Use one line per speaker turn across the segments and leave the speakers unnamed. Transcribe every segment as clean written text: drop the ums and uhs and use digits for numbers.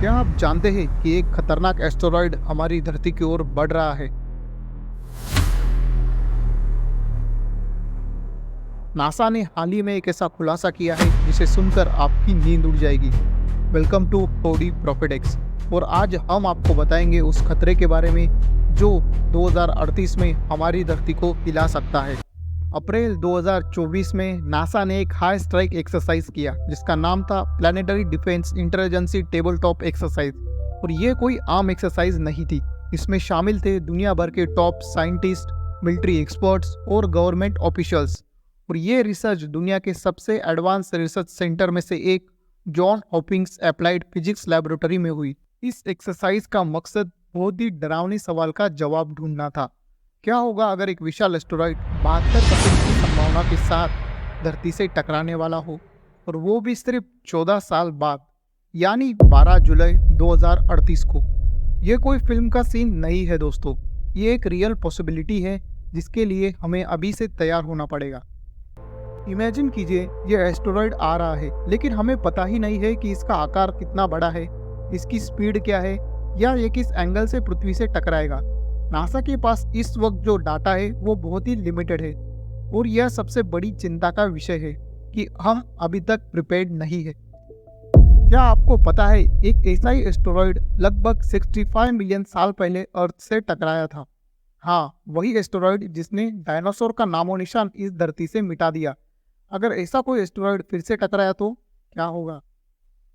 क्या आप जानते हैं कि एक खतरनाक एस्टेरॉयड हमारी धरती की ओर बढ़ रहा है? नासा ने हाल ही में एक ऐसा खुलासा किया है जिसे सुनकर आपकी नींद उड़ जाएगी। वेलकम टू टोडी प्रोफेडेक्स। और आज हम आपको बताएंगे उस खतरे के बारे में जो 2038 में हमारी धरती को हिला सकता है। अप्रैल 2024 में नासा ने एक हाई स्ट्राइक एक्सरसाइज किया जिसका नाम था planetary defence intelligence table top exercise. और ये कोई आम एक्सरसाइज नहीं थी। इसमें शामिल थे दुनिया भर के टॉप साइंटिस्ट, मिलिट्री एक्सपर्ट्स और गवर्नमेंट ऑफिशियल्स। और ये रिसर्च दुनिया के सबसे एडवांस रिसर्च सेंटर में से एक John Hopkins applied physics laboratory में हुई। इस एक्सरसाइज का मकसद बहुत ही डरावनी सवाल का जवाब ढूंढना था। क्या होगा अगर एक विशाल एस्टेरॉयड 72% की संभावना के साथ धरती से टकराने वाला हो, और वो भी सिर्फ 14 साल बाद, यानी 12 जुलाई 2038 को। ये कोई फिल्म का सीन नहीं है दोस्तों, ये एक रियल पॉसिबिलिटी है जिसके लिए हमें अभी से तैयार होना पड़ेगा। इमेजिन कीजिए, ये एस्टेरॉयड आ रहा है लेकिन हमें पता ही नहीं है कि इसका आकार कितना बड़ा है, इसकी स्पीड क्या है, या ये किस एंगल से पृथ्वी से टकराएगा। नासा के पास इस वक्त जो डाटा है वो बहुत ही लिमिटेड है, और यह सबसे बड़ी चिंता का विषय है कि हम अभी तक प्रिपेयर्ड नहीं है। क्या आपको पता है एक ऐसा ही एस्टेरॉयड लगभग 65 मिलियन साल पहले अर्थ से टकराया था। हाँ, वही एस्टेरॉयड जिसने डायनासोर का नामो निशान इस धरती से मिटा दिया। अगर ऐसा कोई एस्टेरॉयड फिर से टकराया तो क्या होगा?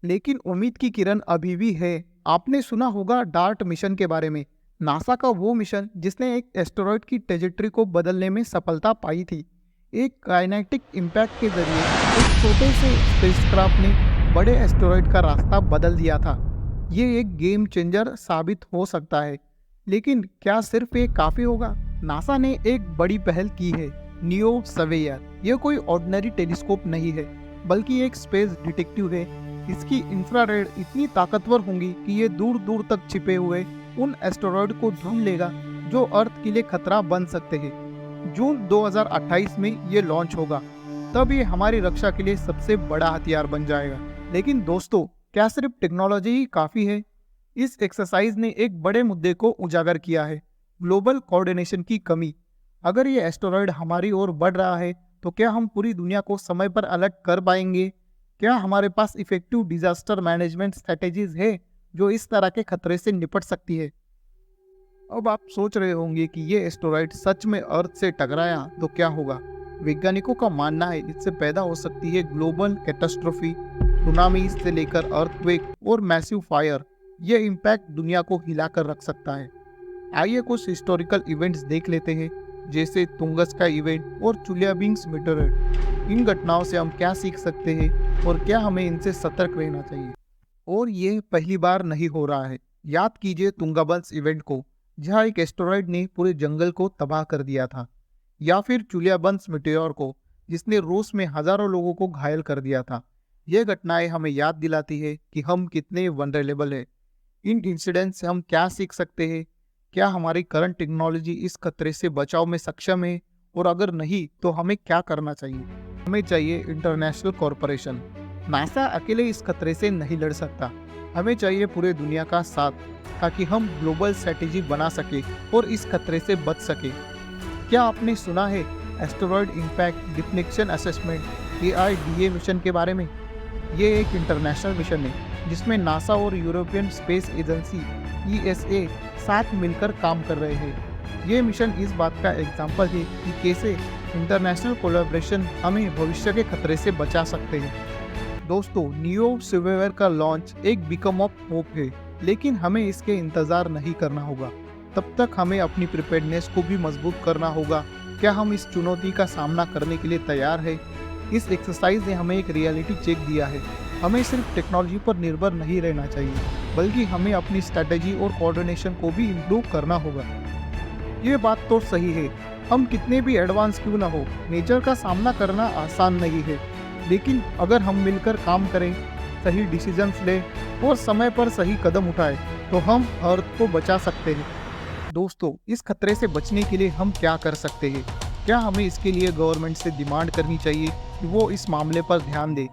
लेकिन उम्मीद की किरण अभी भी है। आपने सुना होगा डार्ट मिशन के बारे में, नासा का वो मिशन जिसने एक एस्टेरॉयड की ट्रेजेक्टरी को बदलने में सफलता पाई थी। एक काइनेटिक इम्पैक्ट के जरिए एक छोटे से स्पेसक्राफ्ट ने बड़े एस्टेरॉयड का रास्ता बदल दिया था। ये एक गेम चेंजर साबित हो सकता है। लेकिन क्या सिर्फ ये काफ़ी होगा? नासा ने एक बड़ी पहल की है, नियो सर्वेयर। यह कोई ऑर्डिनरी टेलीस्कोप नहीं है, बल्कि एक स्पेस डिटेक्टिव है। इसकी इंफ्रारेड इतनी ताकतवर होंगी कि ये दूर दूर तक छिपे हुए उन एस्टेरॉयड को ढूंढ लेगा जो अर्थ के लिए खतरा बन सकते हैं। जून 2028 में ये लॉन्च होगा, तब ये हमारी रक्षा के लिए सबसे बड़ा हथियार बन जाएगा। लेकिन दोस्तों, क्या सिर्फ टेक्नोलॉजी ही काफ़ी है? इस एक्सरसाइज ने एक बड़े मुद्दे को उजागर किया है, ग्लोबल कोऑर्डिनेशन की कमी। अगर ये एस्टेरॉयड हमारी ओर बढ़ रहा है तो क्या हम पूरी दुनिया को समय पर अलर्ट कर पाएंगे? क्या हमारे पास इफेक्टिव डिजास्टर मैनेजमेंट स्ट्रेटेजीज है जो इस तरह के खतरे से निपट सकती है? अब आप सोच रहे होंगे कि ये एस्टेरॉयड सच में अर्थ से टकराया तो क्या होगा। वैज्ञानिकों का मानना है इससे पैदा हो सकती है ग्लोबल कैटास्ट्रोफी, सुनामी से लेकर अर्थक्वेक और मैसिव फायर। ये इम्पैक्ट दुनिया को हिलाकर रख सकता है। आइए कुछ हिस्टोरिकल इवेंट्स देख लेते हैं, जैसे तुंगस्का इवेंट और चुलियाबिंग्स मीटरॉयड। इन घटनाओं से हम क्या सीख सकते हैं और क्या हमें इनसे सतर्क रहना चाहिए? और ये पहली बार नहीं हो रहा है। याद कीजिए तुंगाबल्स इवेंट को, जहां एक एस्टेरॉयड ने पूरे जंगल को तबाह कर दिया था, या फिर चुलियाबंस मीटियोर को, जिसने रूस में हजारों लोगों को घायल कर दिया था। ये घटनाएं हमें याद दिलाती है कि हम कितने वनरेबल हैं। इन इंसिडेंट से हम क्या सीख सकते हैं? क्या हमारी करंट टेक्नोलॉजी इस खतरे से बचाव में सक्षम है? और अगर नहीं तो हमें क्या करना चाहिए? हमें चाहिए इंटरनेशनल कॉरपोरेशन। नासा अकेले इस खतरे से नहीं लड़ सकता। हमें चाहिए पूरे दुनिया का साथ, ताकि हम ग्लोबल स्ट्रेटेजी बना सके और इस खतरे से बच सके। क्या आपने सुना है asteroid impact deflection assessment AIDA mission के बारे में? ये एक इंटरनेशनल मिशन है जिसमें नासा और यूरोपियन स्पेस एजेंसी ESA साथ मिलकर काम कर रहे हैं। ये मिशन इस बात का एग्जाम्पल है कि कैसे इंटरनेशनल कोलैबोरेशन हमें भविष्य के खतरे से बचा सकते हैं। दोस्तों, नियो सर्वेयर का लॉन्च एक बीकम ऑफ होप है, लेकिन हमें इसके इंतजार नहीं करना होगा। तब तक हमें अपनी प्रिपेयर्डनेस को भी मजबूत करना होगा। क्या हम इस चुनौती का सामना करने के लिए तैयार है? इस एक्सरसाइज ने हमें एक रियलिटी चेक दिया है। हमें सिर्फ टेक्नोलॉजी पर निर्भर नहीं रहना चाहिए, बल्कि हमें अपनी स्ट्रैटेजी और कोऑर्डिनेशन को भी इम्प्रूव करना होगा। ये बात तो सही है, हम कितने भी एडवांस क्यों ना हो, नेचर का सामना करना आसान नहीं है। लेकिन अगर हम मिलकर काम करें, सही डिसीजंस लें और समय पर सही कदम उठाएं, तो हम अर्थ को बचा सकते हैं। दोस्तों, इस खतरे से बचने के लिए हम क्या कर सकते हैं? क्या हमें इसके लिए गवर्नमेंट से डिमांड करनी चाहिए कि वो इस मामले पर ध्यान दे,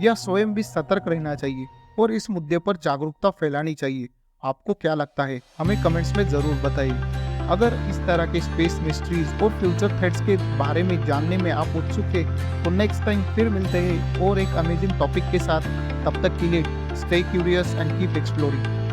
या स्वयं भी सतर्क रहना चाहिए? और इस मुद्दे पर जागरूकता फैलानी चाहिए। आपको क्या लगता है, हमें कमेंट्स में ज़रूर बताइए। अगर इस तरह के स्पेस मिस्ट्रीज और फ्यूचर थ्रेट्स के बारे में जानने में आप उत्सुक हैं तो नेक्स्ट टाइम फिर मिलते हैं और एक अमेजिंग टॉपिक के साथ। तब तक के लिए stay curious and keep exploring.